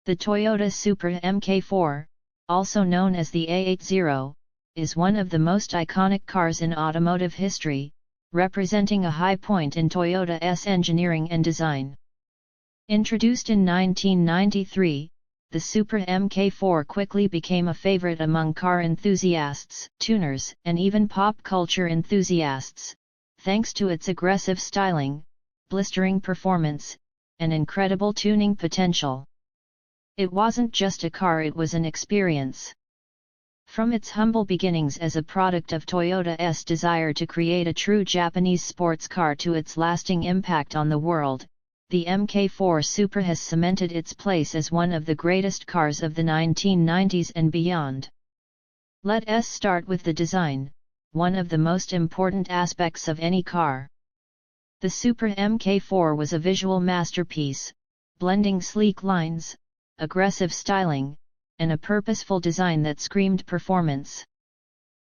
The Toyota Supra MK4, also known as the A80, is one of the most iconic cars in automotive history, representing a high point in Toyota's engineering and design. Introduced in 1993, the Supra MK4 quickly became a favorite among car enthusiasts, tuners, and even pop culture enthusiasts, thanks to its aggressive styling, blistering performance, and incredible tuning potential. It wasn't just a car, it was an experience. From its humble beginnings as a product of Toyota's desire to create a true Japanese sports car to its lasting impact on the world, the MK4 Supra has cemented its place as one of the greatest cars of the 1990s and beyond. Let us start with the design, one of the most important aspects of any car. The Supra MK4 was a visual masterpiece, blending sleek lines, aggressive styling, and a purposeful design that screamed performance.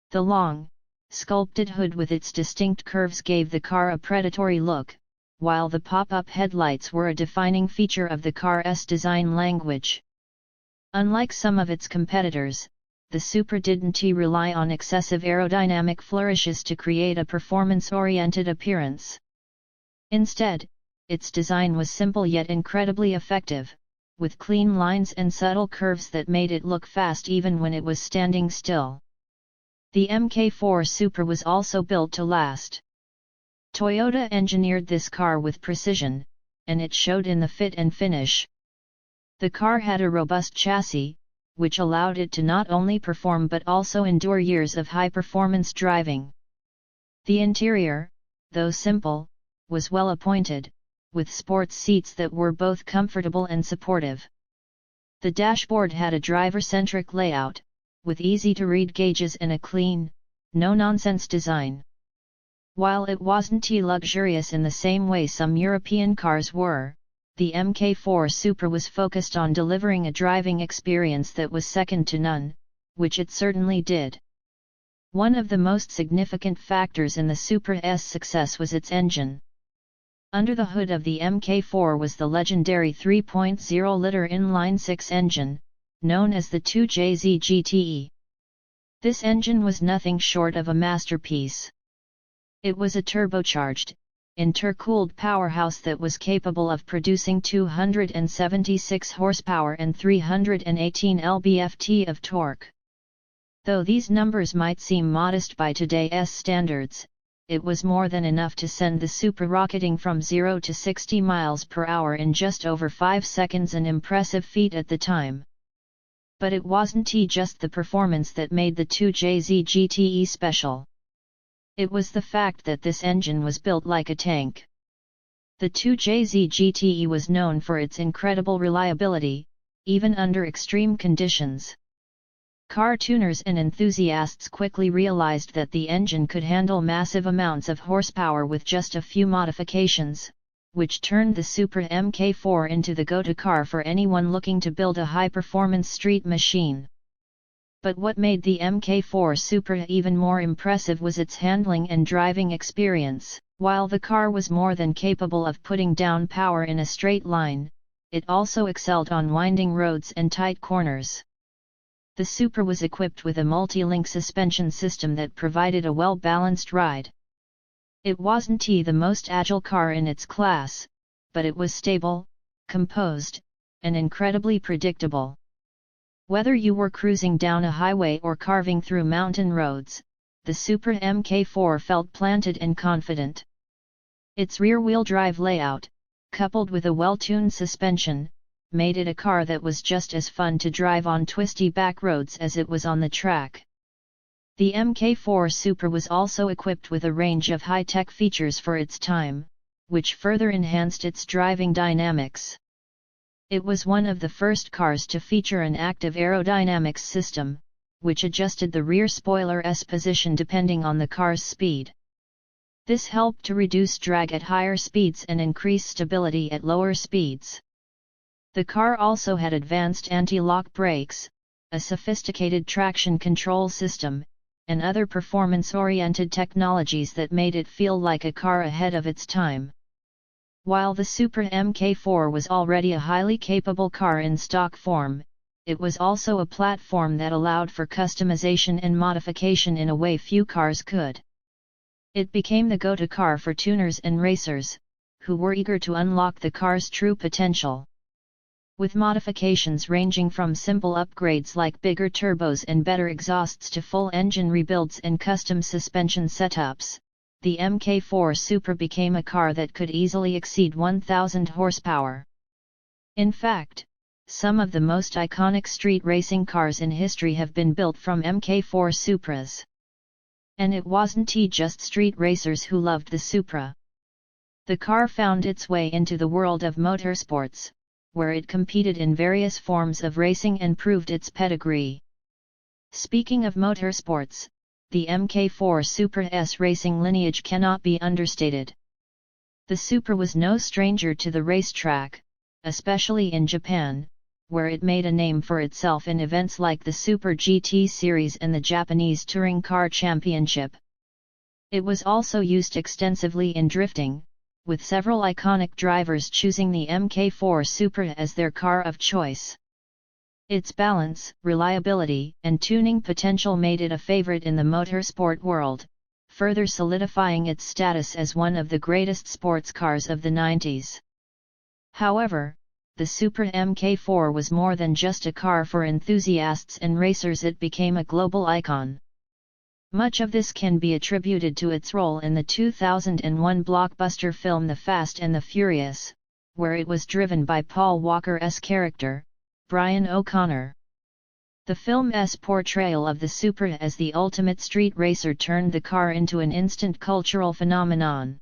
The long, sculpted hood with its distinct curves gave the car a predatory look, while the pop-up headlights were a defining feature of the car's design language. Unlike some of its competitors, the Supra didn't rely on excessive aerodynamic flourishes to create a performance-oriented appearance. Instead, its design was simple yet incredibly effective, with clean lines and subtle curves that made it look fast even when it was standing still. The MK4 Supra was also built to last. Toyota engineered this car with precision, and it showed in the fit and finish. The car had a robust chassis, which allowed it to not only perform but also endure years of high-performance driving. The interior, though simple, was well appointed, with sports seats that were both comfortable and supportive. The dashboard had a driver-centric layout, with easy-to-read gauges and a clean, no-nonsense design. While it wasn't luxurious in the same way some European cars were, the MK4 Supra was focused on delivering a driving experience that was second to none, which it certainly did. One of the most significant factors in the Supra's success was its engine. Under the hood of the MK4 was the legendary 3.0-liter inline-six engine, known as the 2JZ GTE. This engine was nothing short of a masterpiece. It was a turbocharged, intercooled powerhouse that was capable of producing 276 horsepower and 318 lb-ft of torque. Though these numbers might seem modest by today's standards, it was more than enough to send the Supra rocketing from 0 to 60 miles per hour in just over 5 seconds, an impressive feat at the time. But it wasn't just the performance that made the 2JZ GTE special. It was the fact that this engine was built like a tank. The 2JZ GTE was known for its incredible reliability, even under extreme conditions. Car tuners and enthusiasts quickly realized that the engine could handle massive amounts of horsepower with just a few modifications, which turned the Supra MK4 into the go-to car for anyone looking to build a high-performance street machine. But what made the MK4 Supra even more impressive was its handling and driving experience. While the car was more than capable of putting down power in a straight line, it also excelled on winding roads and tight corners. The Supra was equipped with a multi-link suspension system that provided a well-balanced ride. It wasn't the most agile car in its class, but it was stable, composed, and incredibly predictable. Whether you were cruising down a highway or carving through mountain roads, the Supra MK4 felt planted and confident. Its rear-wheel drive layout, coupled with a well-tuned suspension, made it a car that was just as fun to drive on twisty back roads as it was on the track. The MK4 Supra was also equipped with a range of high-tech features for its time, which further enhanced its driving dynamics. It was one of the first cars to feature an active aerodynamics system, which adjusted the rear spoiler's position depending on the car's speed. This helped to reduce drag at higher speeds and increase stability at lower speeds. The car also had advanced anti-lock brakes, a sophisticated traction control system, and other performance-oriented technologies that made it feel like a car ahead of its time. While the Supra MK4 was already a highly capable car in stock form, it was also a platform that allowed for customization and modification in a way few cars could. It became the go-to car for tuners and racers, who were eager to unlock the car's true potential. With modifications ranging from simple upgrades like bigger turbos and better exhausts to full engine rebuilds and custom suspension setups, the MK4 Supra became a car that could easily exceed 1,000 horsepower. In fact, some of the most iconic street racing cars in history have been built from MK4 Supras. And it wasn't just street racers who loved the Supra. The car found its way into the world of motorsports, where it competed in various forms of racing and proved its pedigree. Speaking of motorsports, the MK4 Supra's racing lineage cannot be understated. The Supra was no stranger to the racetrack, especially in Japan, where it made a name for itself in events like the Super GT Series and the Japanese Touring Car Championship. It was also used extensively in drifting, with several iconic drivers choosing the MK4 Supra as their car of choice. Its balance, reliability, and tuning potential made it a favorite in the motorsport world, further solidifying its status as one of the greatest sports cars of the 90s. However, the Supra MK4 was more than just a car for enthusiasts and racers. It became a global icon. Much of this can be attributed to its role in the 2001 blockbuster film The Fast and the Furious, where it was driven by Paul Walker's character, Brian O'Connor. The film's portrayal of the Supra as the ultimate street racer turned the car into an instant cultural phenomenon.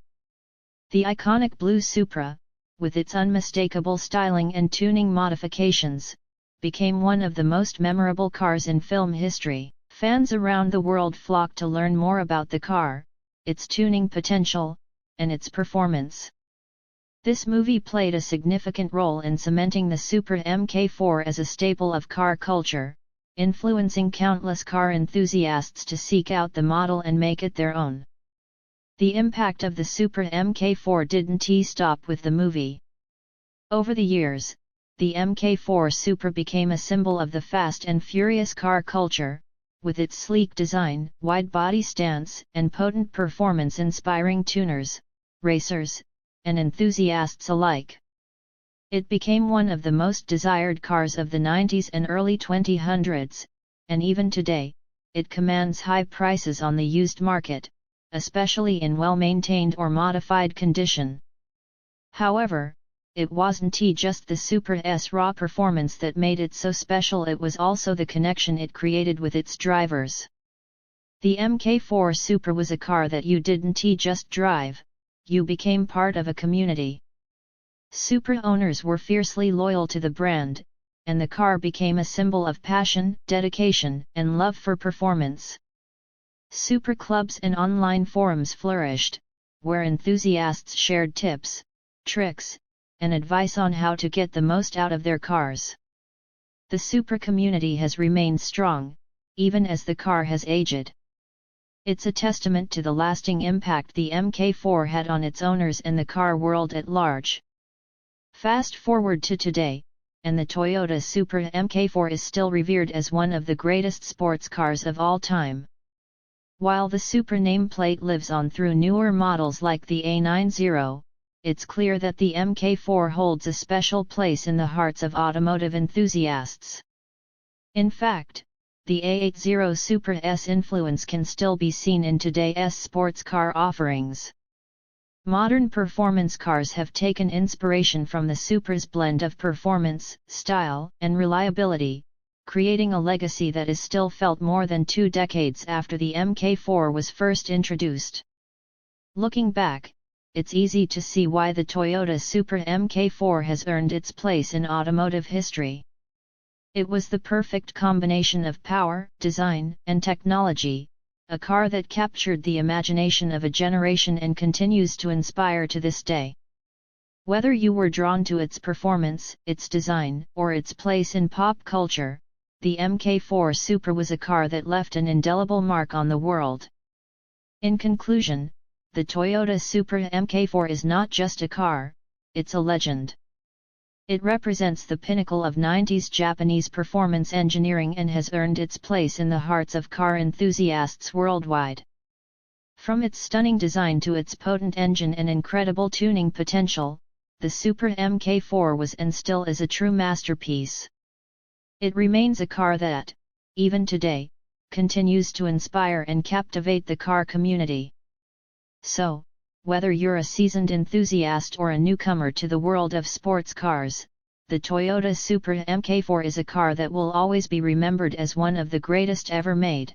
The iconic blue Supra, with its unmistakable styling and tuning modifications, became one of the most memorable cars in film history. Fans around the world flocked to learn more about the car, its tuning potential, and its performance. This movie played a significant role in cementing the Supra MK4 as a staple of car culture, influencing countless car enthusiasts to seek out the model and make it their own. The impact of the Supra MK4 didn't stop with the movie. Over the years, the MK4 Supra became a symbol of the fast and furious car culture, with its sleek design, wide body stance, and potent performance inspiring tuners, racers, and enthusiasts alike. It became one of the most desired cars of the 90s and early 2000s, and even today, it commands high prices on the used market, especially in well-maintained or modified condition. However, it wasn't just the Supra's raw performance that made it so special. It was also the connection it created with its drivers. The MK4 Supra was a car that you didn't just drive, you became part of a community. Supra owners were fiercely loyal to the brand, and the car became a symbol of passion, dedication, and love for performance. Supra clubs and online forums flourished, where enthusiasts shared tips, tricks, and advice on how to get the most out of their cars. The Supra community has remained strong, even as the car has aged. It's a testament to the lasting impact the MK4 had on its owners and the car world at large. Fast forward to today, and the Toyota Supra MK4 is still revered as one of the greatest sports cars of all time. While the Supra nameplate lives on through newer models like the A90, it's clear that the MK4 holds a special place in the hearts of automotive enthusiasts. In fact, the A80 Supra's influence can still be seen in today's sports car offerings. Modern performance cars have taken inspiration from the Supra's blend of performance, style, and reliability, creating a legacy that is still felt more than 2 decades after the MK4 was first introduced. Looking back, it's easy to see why the Toyota Supra MK4 has earned its place in automotive history. It was the perfect combination of power, design, and technology, a car that captured the imagination of a generation and continues to inspire to this day. Whether you were drawn to its performance, its design, or its place in pop culture, the MK4 Supra was a car that left an indelible mark on the world. In conclusion, the Toyota Supra MK4 is not just a car, it's a legend. It represents the pinnacle of 90s Japanese performance engineering and has earned its place in the hearts of car enthusiasts worldwide. From its stunning design to its potent engine and incredible tuning potential, the Supra MK4 was and still is a true masterpiece. It remains a car that, even today, continues to inspire and captivate the car community. So, whether you're a seasoned enthusiast or a newcomer to the world of sports cars, the Toyota Supra MK4 is a car that will always be remembered as one of the greatest ever made.